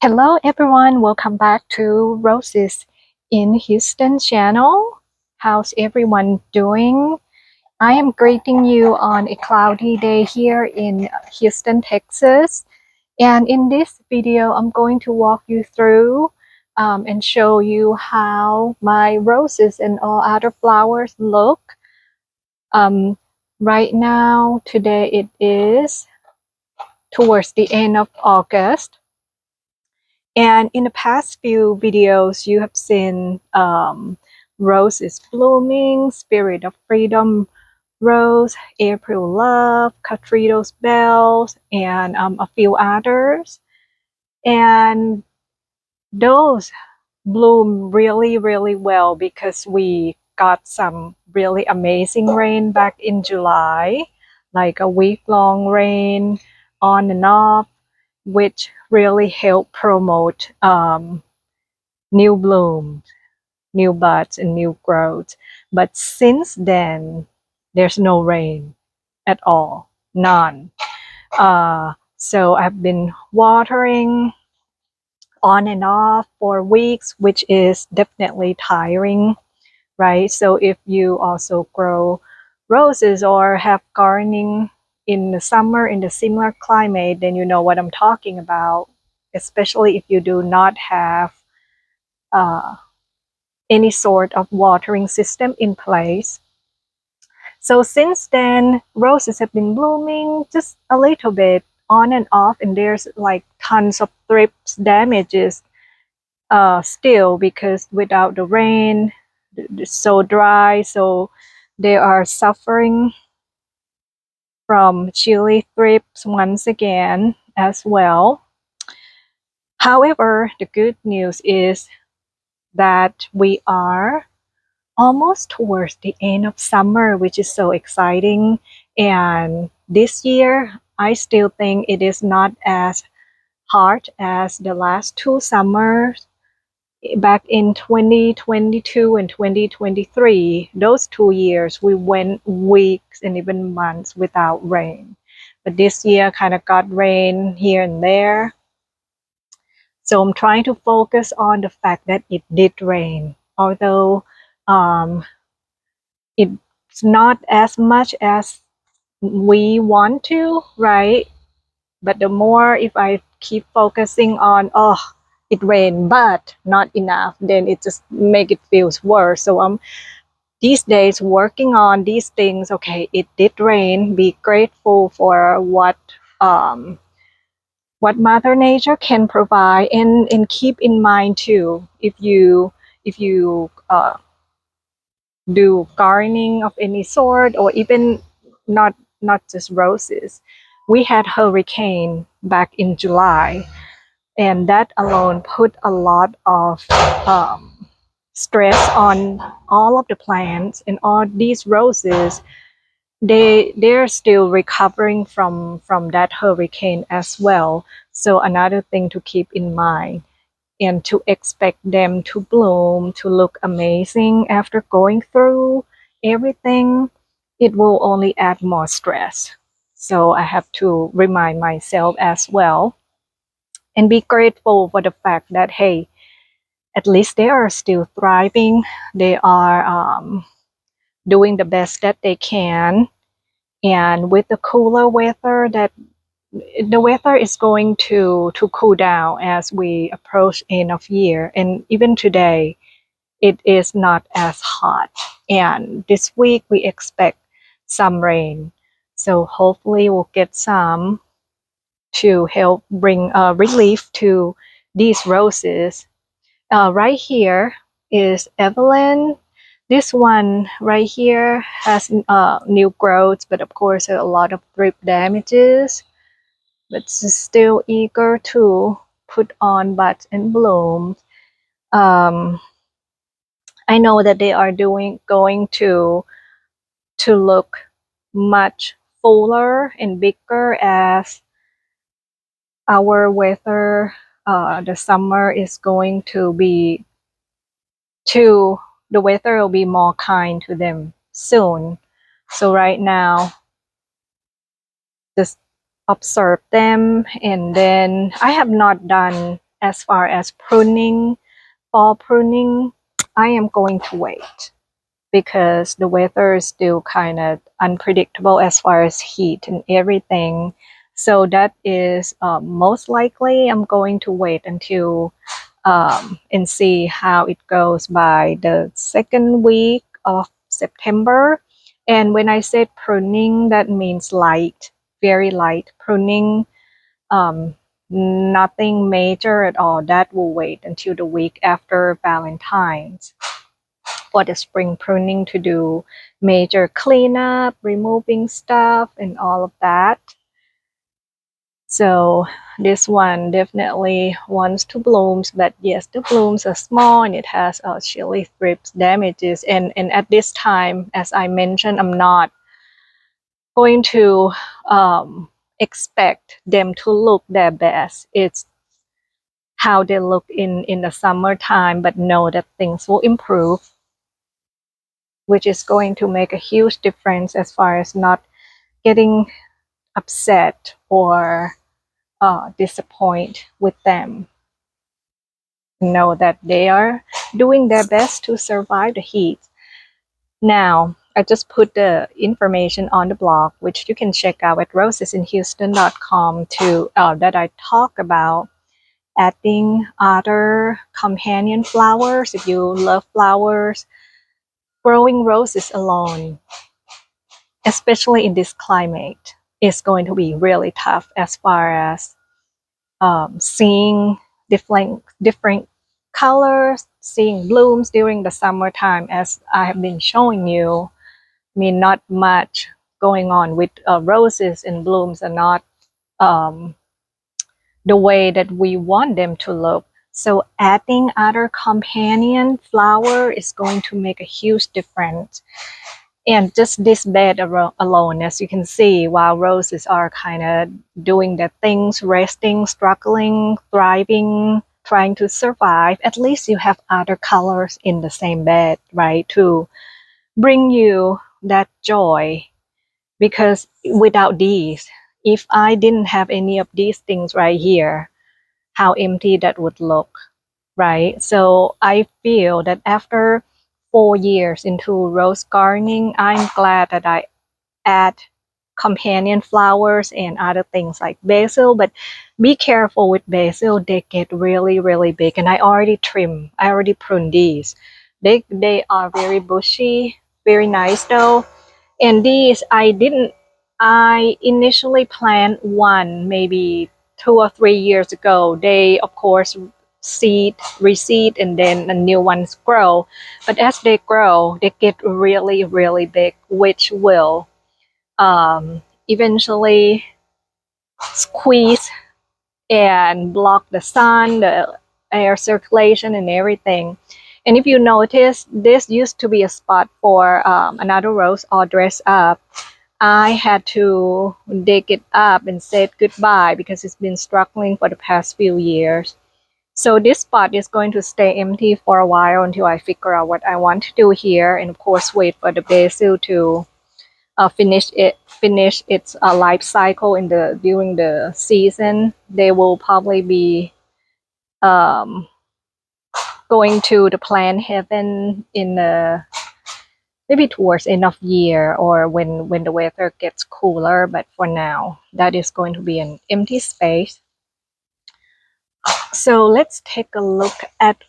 Hello everyone, welcome back to Roses in Houston channel. How's everyone doing? I am greeting you on a cloudy day here in Houston, Texas. And in this video, I'm going to walk you through and show you how my roses and all other flowers look. Um, right now, today it is towards the end of August. And in the past few videos, you have seen Rose is Blooming, Spirit of Freedom Rose, April Love, Catritos Bells, and a few others. And those bloom really, really well because we got some really amazing rain back in July, like a week-long rain on and off, which really helped promote new blooms, new buds, and new growth. But since then, there's no rain at all, none. So I've been watering on and off for weeks, which is definitely tiring, right? So if you also grow roses or have gardening in the summer in the similar climate, then you know what I'm talking about, especially if you do not have uh, any sort of watering system in place. So since then, roses have been blooming just a little bit on and off, and there's like tons of thrips damages still because without the rain, it's so dry, so they are suffering from chili thrips once again as well. However, the good news is that we are almost towards the end of summer, which is so exciting. And this year, I still think it is not as hard as the last two summers back in 2022 and 2023. Those 2 years, we went weeks and even months without rain. But this year kind of got rain here and there. So I'm trying to focus on the fact that it did rain, although um, it's not as much as we want to, right? But the more if I keep focusing on, oh, it rained, but not enough, then it just make it feels worse. So I'm these days working on these things. Okay, it did rain. Be grateful for what Mother Nature can provide, and keep in mind too, if you do gardening of any sort, or even not just roses. We had hurricane back in July, and that alone put a lot of stress on all of the plants, and all these roses. They're still recovering from that hurricane as well. So another thing to keep in mind, and to expect them to bloom, to look amazing after going through everything, it will only add more stress. So I have to remind myself as well and be grateful for the fact that, hey, at least they are still thriving. They are doing the best that they can. And with the cooler weather, that the weather is going to cool down as we approach end of year. And even today, it is not as hot. And this week we expect some rain. So hopefully we'll get some to help bring relief to these roses. Right here is Evelyn. This one right here has new growths, but of course a lot of thrip damages. But she's still eager to put on buds and blooms. Um, I know that they are going to look much fuller and bigger as our weather, the summer is going to be the weather will be more kind to them soon. So right now, just observe them, and then I have not done as far as pruning, fall pruning, I am going to wait because the weather is still kind of unpredictable as far as heat and everything. So that is most likely I'm going to wait until and see how it goes by the second week of September. And when I said pruning, that means light, very light pruning, nothing major at all. That will wait until the week after Valentine's for the spring pruning to do major cleanup, removing stuff, and all of that. So this one definitely wants to bloom, but yes, the blooms are small and it has chili thrips damages. And at this time, as I mentioned, I'm not going to expect them to look their best. It's how they look in the summertime, but know that things will improve, which is going to make a huge difference as far as not getting upset or disappoint with them. Know that they are doing their best to survive the heat. Now, I just put the information on the blog, which you can check out at rosesinhouston.com to that I talk about adding other companion flowers. If you love flowers, growing roses alone, especially in this climate, is going to be really tough as far as seeing different colors, seeing blooms during the summertime, as I have been showing you. I mean, not much going on with roses, and blooms are not the way that we want them to look. So adding other companion flower is going to make a huge difference. And just this bed alone, as you can see, while roses are kind of doing their things, resting, struggling, thriving, trying to survive, at least you have other colors in the same bed, right? To bring you that joy. Because without these, if I didn't have any of these things right here, how empty that would look, right? So I feel that after 4 years into rose gardening, I'm glad that I add companion flowers and other things like basil, but be careful with basil. They get really, really big, and I already pruned these. They are very bushy, very nice though. And these I initially planted one maybe 2 or 3 years ago. They of course reseed, and then the new ones grow. But as they grow, they get really, really big, which will eventually squeeze and block the sun, the air circulation, and everything. And if you notice, this used to be a spot for another rose all dressed up. I had to dig it up and say goodbye because it's been struggling for the past few years. So this spot is going to stay empty for a while until I figure out what I want to do here, and of course wait for the basil to finish its life cycle during the season. They will probably be going to the plant heaven in the maybe towards end of year, or when the weather gets cooler. But for now, that is going to be an empty space. So let's take a look at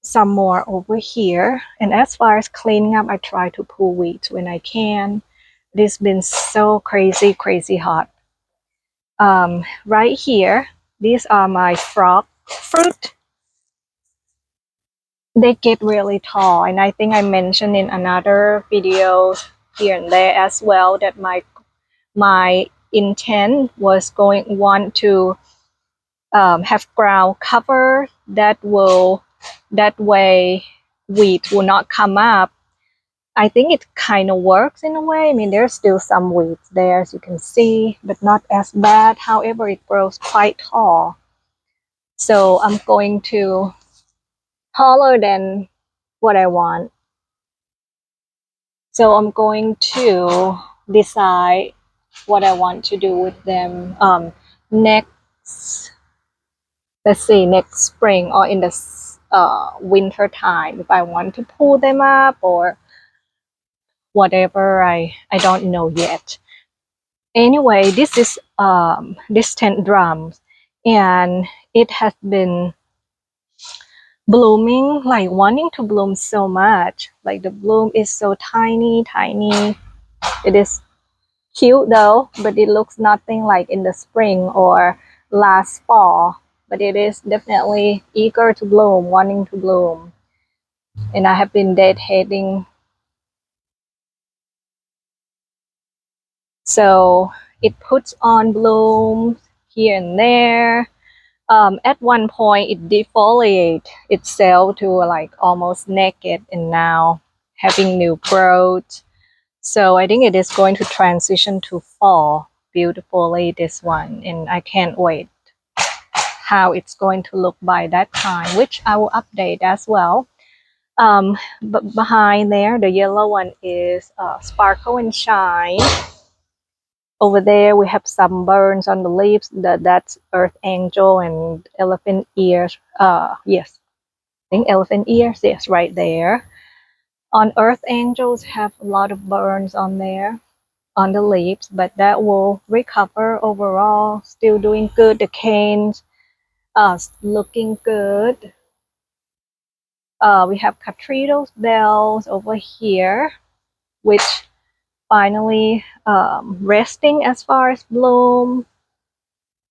some more over here. And as far as cleaning up, I try to pull weeds when I can. It's been so crazy hot. Right here, these are my frog fruit. They get really tall, and I think I mentioned in another video here and there as well that my intent was want to have ground cover that way weeds will not come up. I think it kind of works in a way. I mean, there's still some weeds there, as you can see, but not as bad. However, it grows quite tall. So I'm going to taller than what I want. So I'm going to decide what I want to do with them next let's say next spring or in the winter time, if I want to pull them up or whatever, I don't know yet. Anyway, this is this tent drums, and it has been blooming, like wanting to bloom so much. Like the bloom is so tiny. It is cute though, but it looks nothing like in the spring or last fall. But it is definitely eager to bloom, wanting to bloom. And I have been deadheading. So it puts on blooms here and there. At one point, it defoliated itself to like almost naked, and now having new growth. So I think it is going to transition to fall beautifully, this one, and I can't wait how it's going to look by that time, which I will update as well. But behind there, the yellow one is Sparkle and Shine. Over there, we have some burns on the leaves. That's Earth Angel and Elephant Ears. Yes, I think Elephant Ears. Yes, right there. On Earth Angels have a lot of burns on there, on the leaves, but that will recover overall. Still doing good. The canes looking good. We have Cathedral bells over here, which finally resting as far as bloom.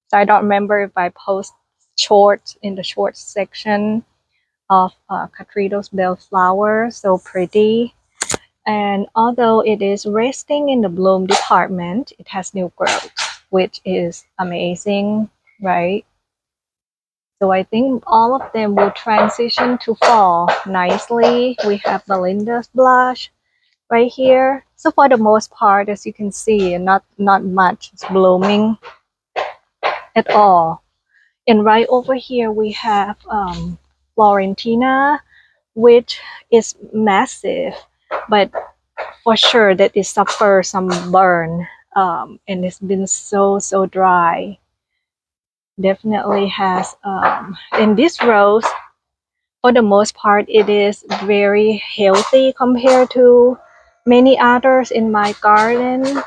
So I don't remember if I post shorts in the shorts section of Cathedral bell flowers. So pretty. And although it is resting in the bloom department, it has new growth, which is amazing, right? So I think all of them will transition to fall nicely. We have Belinda's blush right here. So for the most part, as you can see, not much is blooming at all. And right over here, we have Florentina, which is massive, but for sure that it suffers some burn, and it's been so dry. Definitely has, and this rose, for the most part, it is very healthy compared to many others in my garden,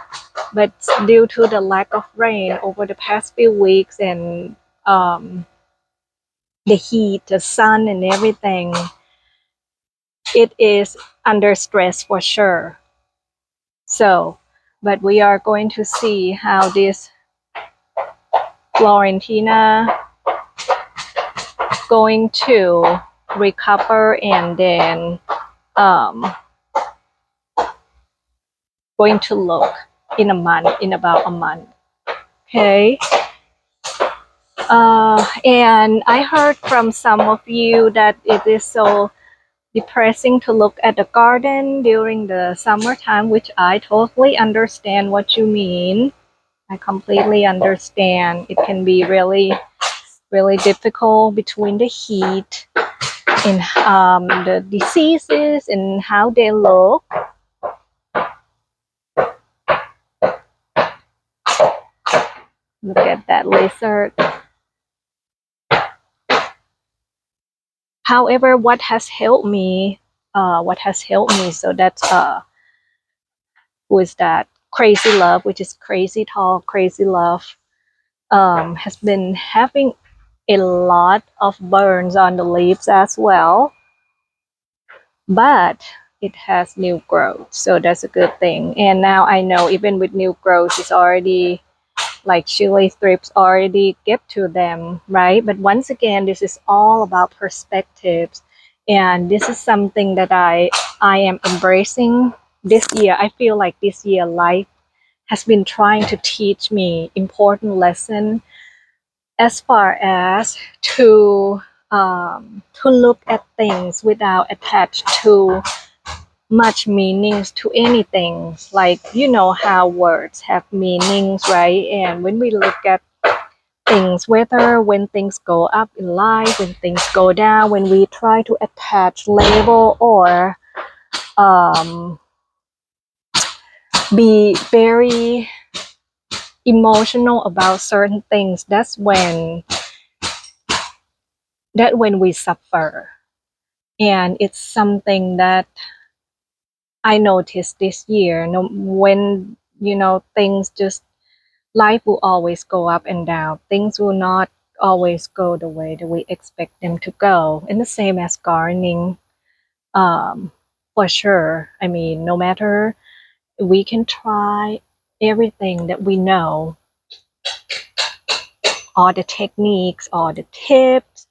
but due to the lack of rain over the past few weeks and the heat, the sun, and everything, it is under stress for sure. So, but we are going to see how this Florentina going to recover, and then going to look in about a month. Okay. And I heard from some of you that it is so depressing to look at the garden during the summertime, which I totally understand what you mean. I completely understand. It can be really difficult between the heat and the diseases and how they look. Look at that lizard. However, what has helped me, so that's who is that? Crazy Love, which is Crazy Tall, Crazy Love, has been having a lot of burns on the leaves as well, but it has new growth, so that's a good thing. And now I know even with new growth, it's already like chili thrips already get to them, right? But once again, this is all about perspectives, and this is something that I am embracing this year. I feel like this year life has been trying to teach me important lesson as far as to look at things without attached to much meanings to anything. Like, you know how words have meanings, right? And when we look at things, whether when things go up in life, when things go down, when we try to attach label or be very emotional about certain things, that's when that when we suffer. And it's something that I noticed this year. No, when things just life will always go up and down. Things will not always go the way that we expect them to go. And the same as gardening, for sure. I mean, no matter we can try everything that we know, all the techniques, all the tips,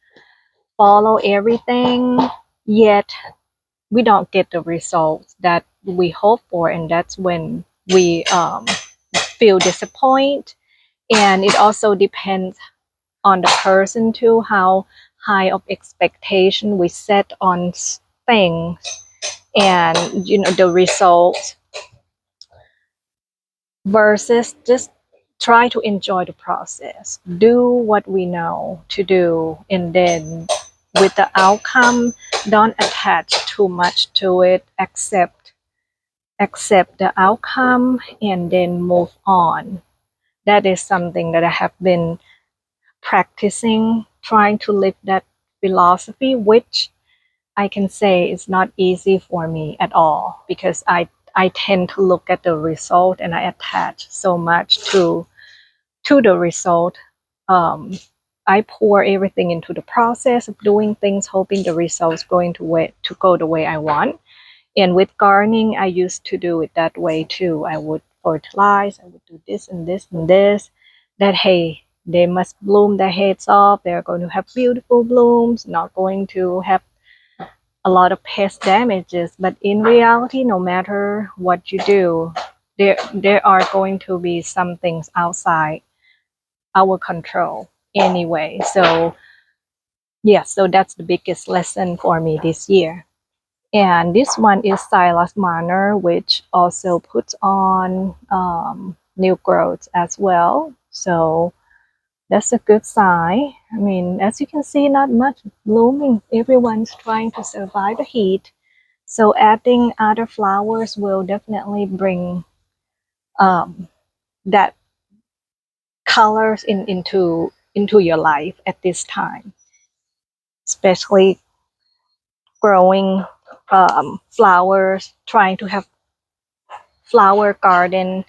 follow everything, yet we don't get the results that we hope for, and that's when we feel disappointed. And it also depends on the person too, how high of expectation we set on things, and the results versus just try to enjoy the process, do what we know to do, and then with the outcome, don't attach too much to it. Accept the outcome and then move on. That is something that I have been practicing, trying to live that philosophy, which I can say is not easy for me at all, because I tend to look at the result and I attach so much to the result. I pour everything into the process of doing things, hoping the results going to go the way I want. And with gardening, I used to do it that way too. I would fertilize, I would do this and this and this. That, hey, they must bloom their heads off. They're going to have beautiful blooms, not going to have a lot of pest damages. But in reality, no matter what you do, there are going to be some things outside our control anyway. So yeah, so that's the biggest lesson for me this year. And this one is Silas Manor, which also puts on new growth as well. So that's a good sign. I mean, as you can see, not much blooming. Everyone's trying to survive the heat. So adding other flowers will definitely bring that colors into your life at this time, especially growing flowers, trying to have flower garden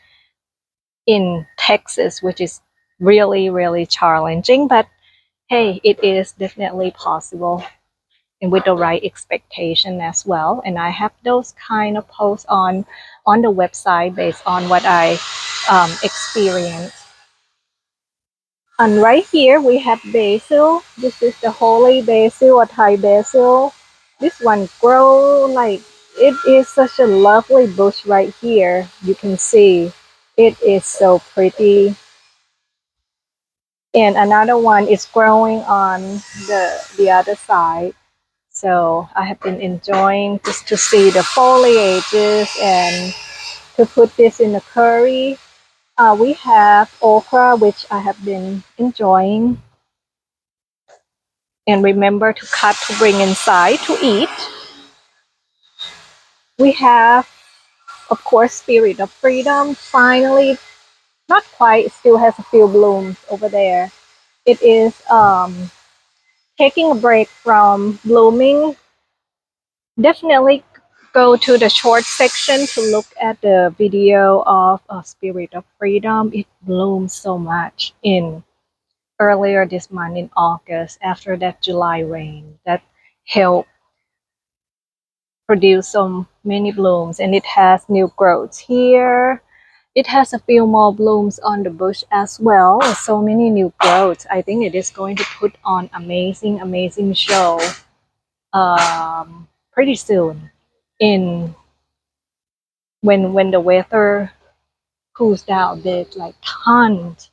in Texas, which is really, really challenging. But hey, it is definitely possible, and with the right expectation as well. And I have those kind of posts on the website based on what I experienced. And right here we have basil. This is the holy basil or Thai basil. This one grow like, it is such a lovely bush right here. You can see it is so pretty. And another one is growing on the other side. So I have been enjoying just to see the foliages and to put this in the curry. We have okra, which I have been enjoying. And remember to cut to bring inside to eat. We have, of course, Spirit of Freedom. Finally, not quite, it still has a few blooms over there. It is taking a break from blooming. Definitely go to the short section to look at the video of Spirit of Freedom. It blooms so much in earlier this month in August, after that July rain that helped produce so many blooms, and it has new growths here. It has a few more blooms on the bush as well. So many new growths. I think it is going to put on amazing show pretty soon, in when the weather cools down a bit. Like tons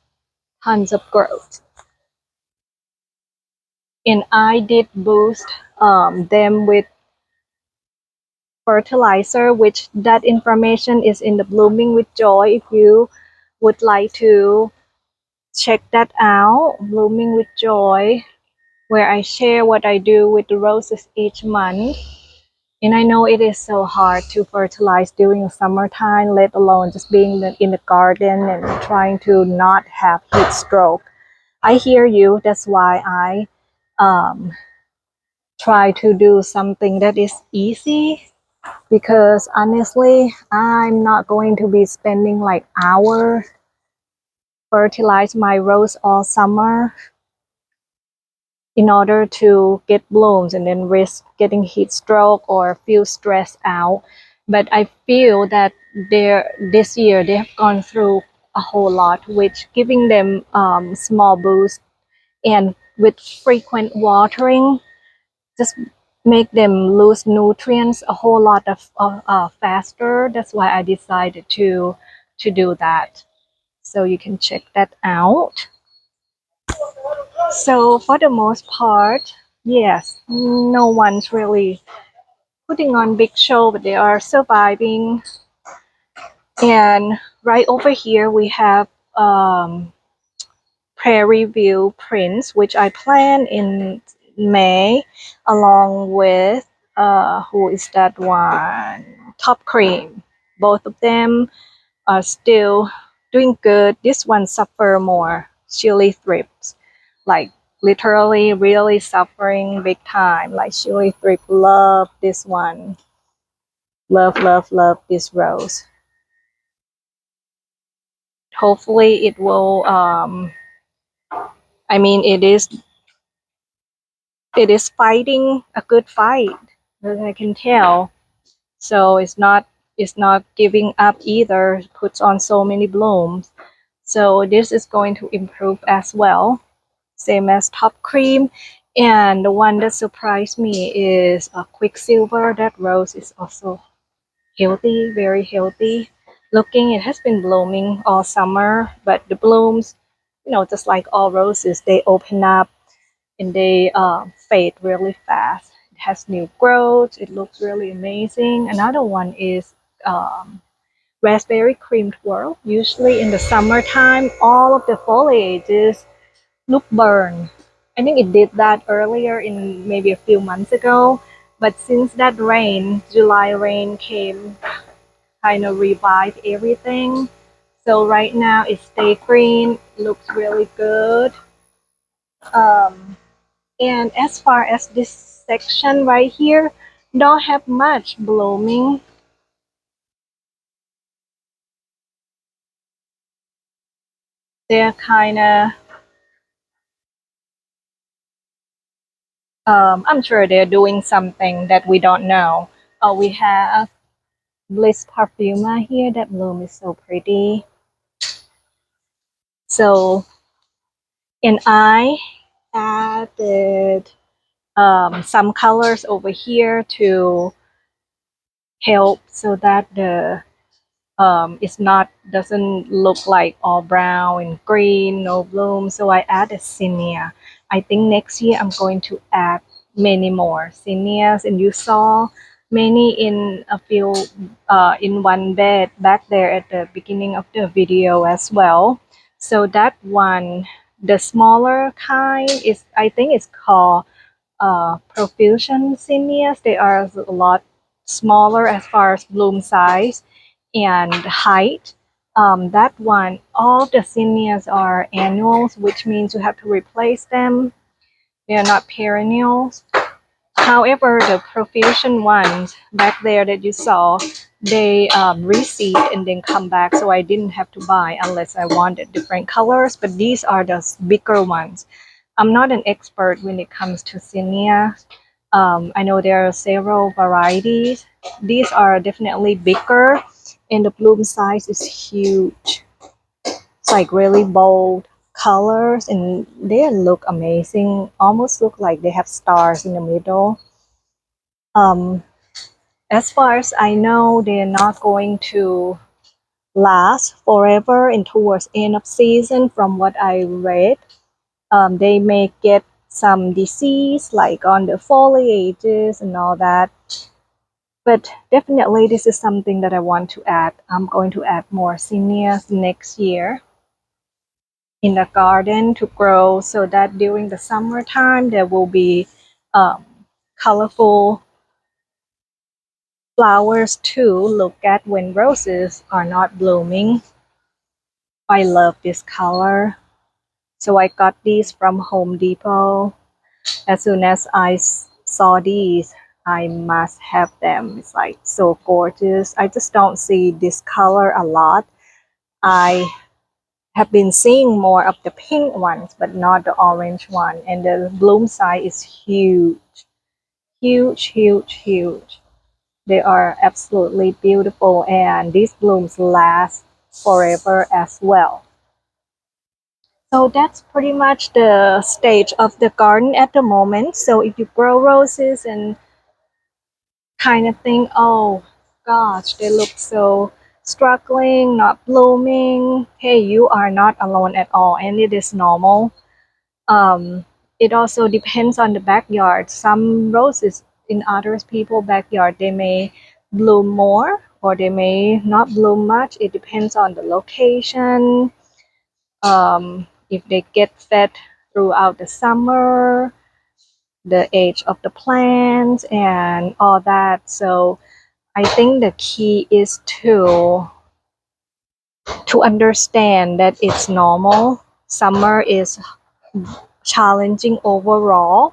of growth. And I did boost them with fertilizer, which that information is in the Blooming with Joy. If you would like to check that out, Blooming with Joy, where I share what I do with the roses each month. And I know it is so hard to fertilize during the summertime, let alone just being in the garden and trying to not have heat stroke. I hear you. That's why I try to do something that is easy, because honestly, I'm not going to be spending like hours fertilize my rose all summer in order to get blooms and then risk getting heat stroke or feel stressed out. But I feel that this year they have gone through a whole lot, which giving them small boost and with frequent watering just make them lose nutrients a whole lot of faster. That's why I decided to do that. So you can check that out. So for the most part, yes, no one's really putting on big show, but they are surviving. And right over here we have Prairie View Prince, which I plan in May, along with who is that one? Top Cream. Both of them are still doing good. This one suffer more. Chili thrips, like literally really suffering big time. Like Chili Thrip love this one. Love this rose. Hopefully it will I mean it is fighting a good fight, as I can tell. So it's not giving up either. It puts on so many blooms. So this is going to improve as well. Same as Top Cream. And the one that surprised me is a Quicksilver. That rose is also healthy, very healthy looking. It has been blooming all summer, but the blooms, just like all roses, they open up and they fade really fast. It has new growth. It looks really amazing. Another one is Raspberry Cream Twirl. Usually in the summertime, all of the foliages look burned. I think it did that earlier in maybe a few months ago, but since that July rain came, kind of revived everything. So right now it stay green, looks really good. Um, and as far as this section right here, don't have much blooming. They're kind of, I'm sure they're doing something that we don't know. We have Bliss Parfuma here. That bloom is so pretty. So, and I added some colors over here to help so that the it's not doesn't look like all brown and green, no bloom. So I added zinnia. I think next year I'm going to add many more zinnias, and you saw many in a few in one bed back there at the beginning of the video as well. So that one, the smaller kind, is I think it's called profusion zinnias. They are a lot smaller as far as bloom size and height. That one, all the zinnias are annuals, which means you have to replace them. They are not perennials. However, the profusion ones back there that you saw, they reseed and then come back, so I didn't have to buy unless I wanted different colors. But these are the bigger ones. I'm not an expert when it comes to zinnia. I know there are several varieties. These are definitely bigger, and the bloom size is huge. It's like really bold colors, and they look amazing. Almost look like they have stars in the middle. Um, as far as I know, they're not going to last forever and towards end of season from what I read. They may get some disease like on the foliages and all that. But definitely this is something that I want to add. I'm going to add more zinnias next year in the garden to grow so that during the summertime there will be um, colorful flowers to look at when roses are not blooming. I love this color. So I got these from Home Depot. As soon as I saw these, I must have them. It's like so gorgeous. I just don't see this color a lot. I have been seeing more of the pink ones, but not the orange one. And the bloom size is huge, huge, huge, huge. They are absolutely beautiful, and these blooms last forever as well. So that's pretty much the stage of the garden at the moment. So if you grow roses and kind of think, oh gosh, they look so struggling, not blooming, hey, you are not alone at all, and it is normal. It also depends on the backyard. Some roses in others people backyard, they may bloom more or they may not bloom much. It depends on the location, if they get fed throughout the summer, the age of the plants and all that. So I think the key is to understand that it's normal. Summer is challenging overall,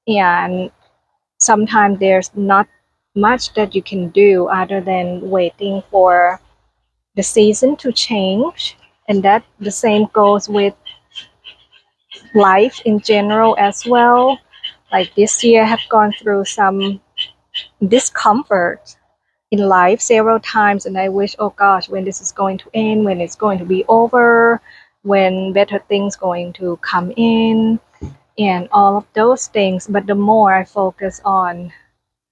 and sometimes there's not much that you can do other than waiting for the season to change. And that the same goes with life in general as well. Like this year I have gone through some discomfort in life several times, and I wish, oh gosh, when this is going to end, when it's going to be over, when better things going to come in, and all of those things. But the more I focus on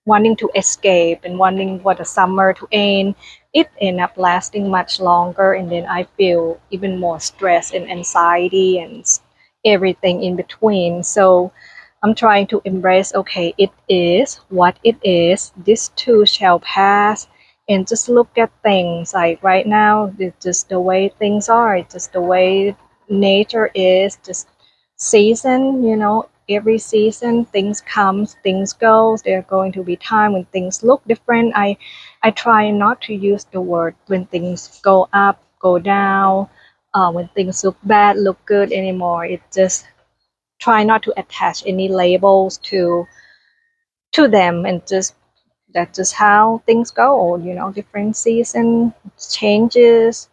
wanting to escape and wanting for the summer to end, it end up lasting much longer, and then I feel even more stress and anxiety and everything in between. So I'm trying to embrace, okay, it is what it is. This too shall pass. And just look at things like right now, it's just the way things are. It's just the way nature is. Just season, every season things comes, things goes. There are going to be time when things look different. I try not to use the word when things go up, go down, when things look bad, look good anymore. It just try not to attach any labels to them, and just that's just how things go. Different season changes,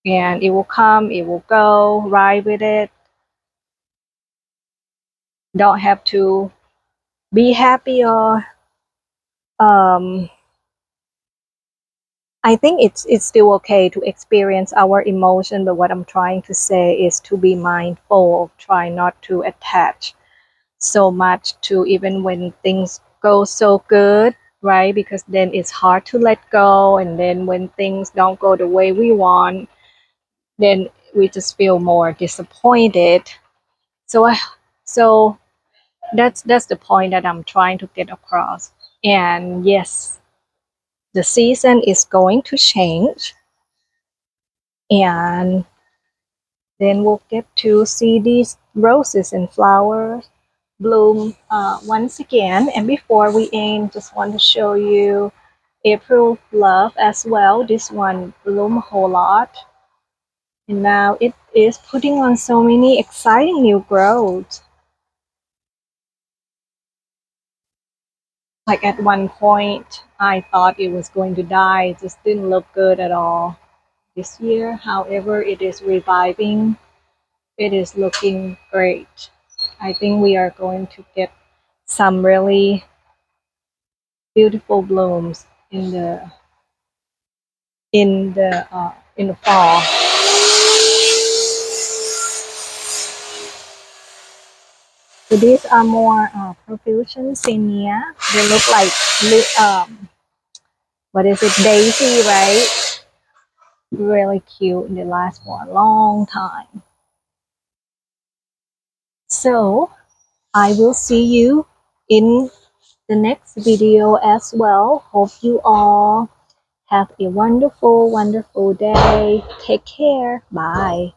and it will come, it will go. Ride with it. Don't have to be happy or I think it's still okay to experience our emotion, but what I'm trying to say is to be mindful, try not to attach so much to even when things go so good, right? Because then it's hard to let go, and then when things don't go the way we want, then we just feel more disappointed. So that's the point that I'm trying to get across. And yes, the season is going to change, and then we'll get to see these roses and flowers bloom once again. And before we end, just want to show you April Love as well. This one bloom a whole lot, and now it is putting on so many exciting new growths. Like at one point I thought it was going to die. It just didn't look good at all this year. However, it is reviving. It is looking great. I think we are going to get some really beautiful blooms in the fall. So these are more profusion zinnia. They look like what is it, daisy, right? Really cute, and they last for a long time. So I will see you in the next video as well. Hope you all have a wonderful, wonderful day. Take care. Bye.